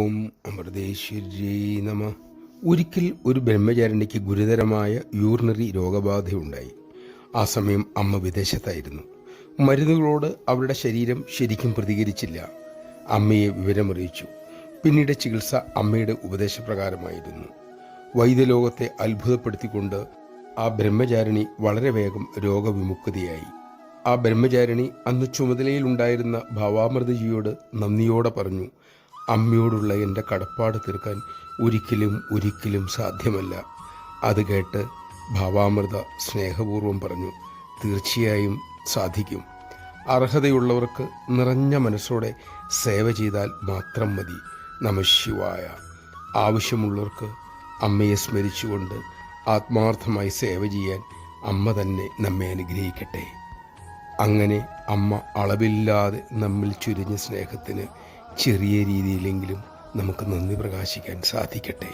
ഓം അമൃതേശ്വര്യൈ നമ. ഒരിക്കൽ ഒരു ബ്രഹ്മചാരിണിക്ക് ഗുരുതരമായ യൂറിനറി രോഗബാധയുണ്ടായി. ആ സമയം അമ്മ വിദേശത്തായിരുന്നു. മരുന്നുകളോട് അവരുടെ ശരീരം ശരിക്കും പ്രതികരിച്ചില്ല. അമ്മയെ വിവരമറിയിച്ചു. പിന്നീട് ചികിത്സ അമ്മയുടെ ഉപദേശപ്രകാരമായിരുന്നു. വൈദ്യലോകത്തെ അത്ഭുതപ്പെടുത്തിക്കൊണ്ട് ആ ബ്രഹ്മചാരിണി വളരെ വേഗം രോഗവിമുക്തയായി. ആ ബ്രഹ്മചാരിണി അന്ന് ചുമതലയിലുണ്ടായിരുന്ന ഭാവാമൃതജിയോട് നന്ദിയോടെ പറഞ്ഞു, അമ്മയോടുള്ള എൻ്റെ കടപ്പാട് തീർക്കാൻ ഒരിക്കലും സാധ്യമല്ല. അത് കേട്ട് ഭാവാമൃത സ്നേഹപൂർവ്വം പറഞ്ഞു, തീർച്ചയായും സാധിക്കും. അർഹതയുള്ളവർക്ക് നിറഞ്ഞ മനസ്സോടെ സേവ ചെയ്താൽ മാത്രം മതി. നമഃശിവായ. ആവശ്യമുള്ളവർക്ക് അമ്മയെ സ്മരിച്ചുകൊണ്ട് ആത്മാർത്ഥമായി സേവ ചെയ്യാൻ അമ്മ തന്നെ നമ്മെ അനുഗ്രഹിക്കട്ടെ. അങ്ങനെ അമ്മ അളവില്ലാതെ നമ്മിൽ ചുരിഞ്ഞ സ്നേഹത്തിന് ചെറിയ രീതിയിലെങ്കിലും നമുക്ക് നന്ദി പ്രകാശിക്കാൻ സാധിക്കട്ടെ.